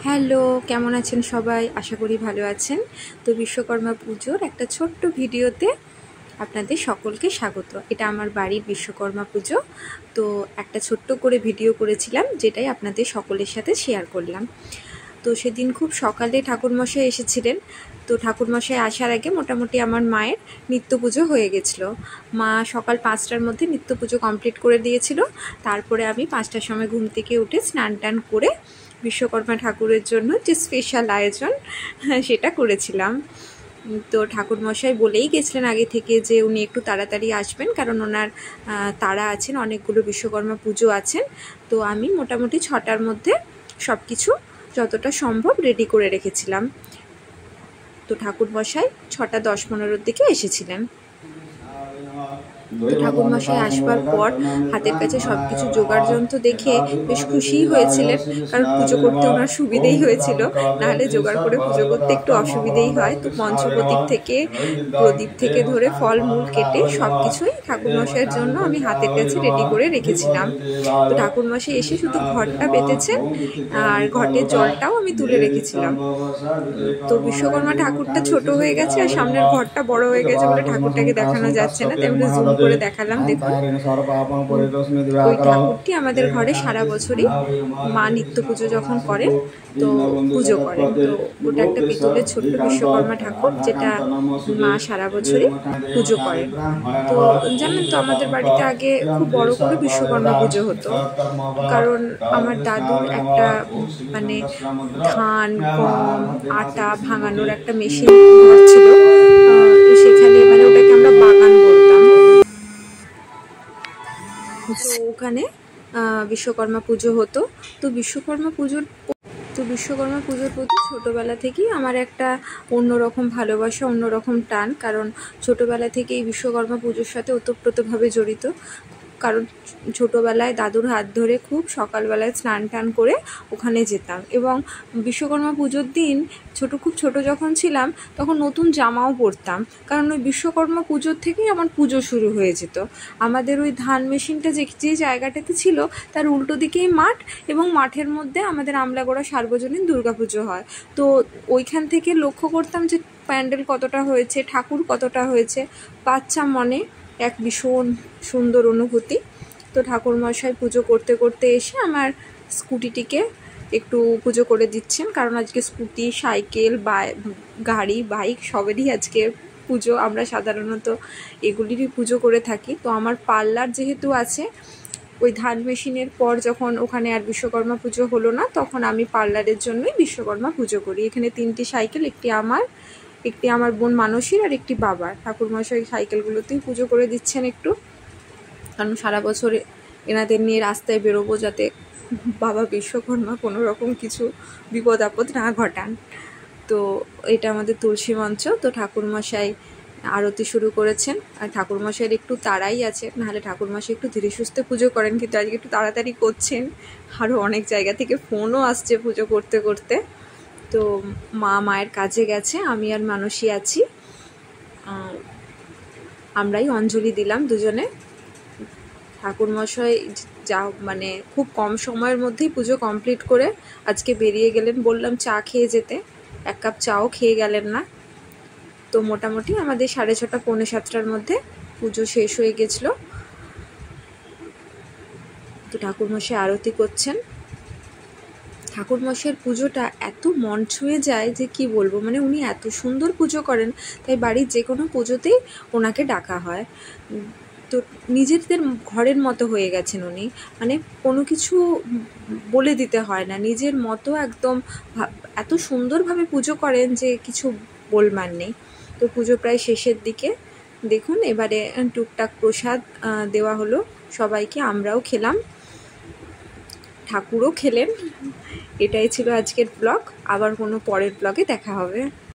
Hello, কেমন আছেন সবাই? আশা করি ভালো আছেন। তো বিশ্বকর্মা পুজোর একটা ছোট্ট ভিডিওতে আপনাদের সকলকে স্বাগত। এটা আমার বাড়ির বিশ্বকর্মা পুজো। তো একটা ছোট্ট করে ভিডিও করেছিলাম, যেটাই আপনাদের সকলের সাথে শেয়ার করলাম। তো সেদিন খুব সকালে ঠাকুরমশাই এসেছিলেন। তো ঠাকুরমশাই আসার আগে মোটামুটি আমার মায়ের নিত্য পুজো হয়ে গেছিলো। মা সকাল 5টার মধ্যে নিত্য পুজো কমপ্লিট করে দিয়েছিল। তারপরে আমি 5টার সময় ঘুম থেকে উঠে স্নান টান করে বিশ্বকর্মা ঠাকুরের জন্য যে স্পেশাল আয়োজন সেটা করেছিলাম। তো ঠাকুরমশাই বলেই গেছিলেন আগে থেকে যে উনি একটু তাড়াতাড়ি আসবেন, কারণ ওনার তাড়া আছেন, অনেকগুলো বিশ্বকর্মা পুজো আছেন। তো আমি মোটামুটি 6টার মধ্যে সব কিছু যতটা সম্ভব রেডি করে রেখেছিলাম। তো ঠাকুরমশাই 6টা 10-15 দিকে এসেছিলেন। তো ঠাকুরমশাই আসবার পর হাতের কাছে সব কিছু জোগাড় যন্ত্র দেখে বেশ খুশিই হয়েছিলেন, কারণ পুজো করতে ওনার সুবিধেই হয়েছিল, নাহলে জোগাড় করে পুজো করতে একটু অসুবিধেই হয়। তো পঞ্চপ্রদীপ থেকে প্রদীপ থেকে ধরে ফল মূল কেটে সব কিছুই ঠাকুরমশাইয়ের জন্য আমি হাতের কাছে রেডি করে রেখেছিলাম। তো ঠাকুরমশাই এসে শুধু ঘরটা পেতেছেন আর ঘটের জলটাও আমি তুলে রেখেছিলাম। তো বিশ্বকর্মা ঠাকুরটা ছোট হয়ে গেছে আর সামনের ঘরটা বড় হয়ে গেছে বলে ঠাকুরটাকে দেখানো যাচ্ছে না, তেমনি জুম করে দেখালাম। দেখুন, ওই ঠাকুরটি আমাদের ঘরে সারা বছরই মা নিত্য পুজো যখন করেন তো পুজো করেন। তো ওটা একটা পিতলের ছোট্ট বিশ্বকর্মা ঠাকুর, যেটা মা সারা বছরই পুজো করেন। তো জানেন তো, আমাদের বাড়িতে আগে খুব বড় করে বিশ্বকর্মা পুজো হতো, কারণ আমার দাদুর একটা মানে ধান গম আটা ভাঙানোর একটা মেশিন ছিল, সেখানে মানে ওটাকে আমরা বাগান বলতাম। তো ওখানে বিশ্বকর্মা পুজো হতো। তো বিশ্বকর্মা পুজোর প্রতি ছোটোবেলা থেকেই আমার একটা অন্যরকম ভালোবাসা, অন্যরকম টান, কারণ ছোটোবেলা থেকেই বিশ্বকর্মা পুজোর সাথে ওতপ্রোতভাবে জড়িত। কারণ ছোটোবেলায় দাদুর হাত ধরে খুব সকালবেলায় স্নান টান করে ওখানে যেতাম, এবং বিশ্বকর্মা পুজোর দিন খুব ছোট যখন ছিলাম তখন নতুন জামাও পরতাম, কারণ ওই বিশ্বকর্মা পুজোর থেকেই আমার পুজো শুরু হয়ে যেত। আমাদের ওই ধান মেশিনটা যে জায়গাটাতে ছিল তার উল্টো দিকেই মাঠ, এবং মাঠের মধ্যে আমাদের আমলাগোড়া সার্বজনীন দুর্গাপুজো হয়। তো ওইখান থেকে লক্ষ্য করতাম যে প্যান্ডেল কতটা হয়েছে, ঠাকুর কতটা হয়েছে, বাচ্চা মনে এক ভীষণ সুন্দর অনুভূতি। তো ঠাকুরমশাই পুজো করতে করতে এসে আমার স্কুটিটিকে একটু পুজো করে দিচ্ছেন, কারণ আজকে স্কুটি সাইকেল গাড়ি বাইক সবেরই আজকে পুজো। আমরা সাধারণত এগুলিরই পুজো করে থাকি। তো আমার পার্লার যেহেতু আছে, ওই ধান মেশিনের পর যখন ওখানে আর বিশ্বকর্মা পুজো হলো না, তখন আমি পার্লারের জন্যই বিশ্বকর্মা পুজো করি। এখানে 3টি সাইকেল, একটি আমার বোন মানসীর আর একটি বাবার। ঠাকুরমশাই সাইকেলগুলোতেই পুজো করে দিচ্ছেন একটু, কারণ সারা বছর এনাদের নিয়ে রাস্তায় বেরোবো, যাতে বাবা বিশ্বকর্মা কোনো রকম কিছু বিপদ আপদ না ঘটান। তো এটা আমাদের তুলসী মঞ্চ। তো ঠাকুরমশাই আরতি শুরু করেছেন, আর ঠাকুরমশাইয়ের একটু তাড়াই আছে, নাহলে ঠাকুরমশাই একটু ধীরে সুস্থে পুজো করেন, কিন্তু আজকে একটু তাড়াতাড়ি করছেন। আরও অনেক জায়গা থেকে ফোনও আসছে পুজো করতে করতে। তো মায়ের কাজে গেছে, আমি আর মানসী আছি, আমরাই অঞ্জলি দিলাম দুজনে। ঠাকুরমশাই মানে খুব কম সময়ের মধ্যেই পুজো কমপ্লিট করে আজকে বেরিয়ে গেলেন। বললাম চা খেয়ে যেতে, 1 কাপ চাও খেয়ে গেলেন না। তো মোটামুটি আমাদের 6:30 পৌনে 7টার মধ্যে পুজো শেষ হয়ে গেছিলো। তো ঠাকুরমশাই আরতি করছেন। ঠাকুরমশাইয়ের পুজোটা এত মন ছুঁয়ে যায় যে কি বলবো, মানে উনি এত সুন্দর পুজো করেন, তাই বাড়ির যে কোনো পুজোতেই ওনাকে ডাকা হয়। তো নিজেদের ঘরের মতো হয়ে গেছেন উনি, মানে কোনো কিছু বলে দিতে হয় না, নিজের মতো একদম এত সুন্দরভাবে পুজো করেন যে কিছু বলবার নেই। তো পুজো প্রায় শেষের দিকে। দেখুন, এবারে টুকটাক প্রসাদ দেওয়া হলো সবাইকে, আমরাও খেলাম, ঠাকুরও খেলেন। এটাই ছিল আজকের ব্লগ। আবার কোনো পরের ব্লগে দেখা হবে।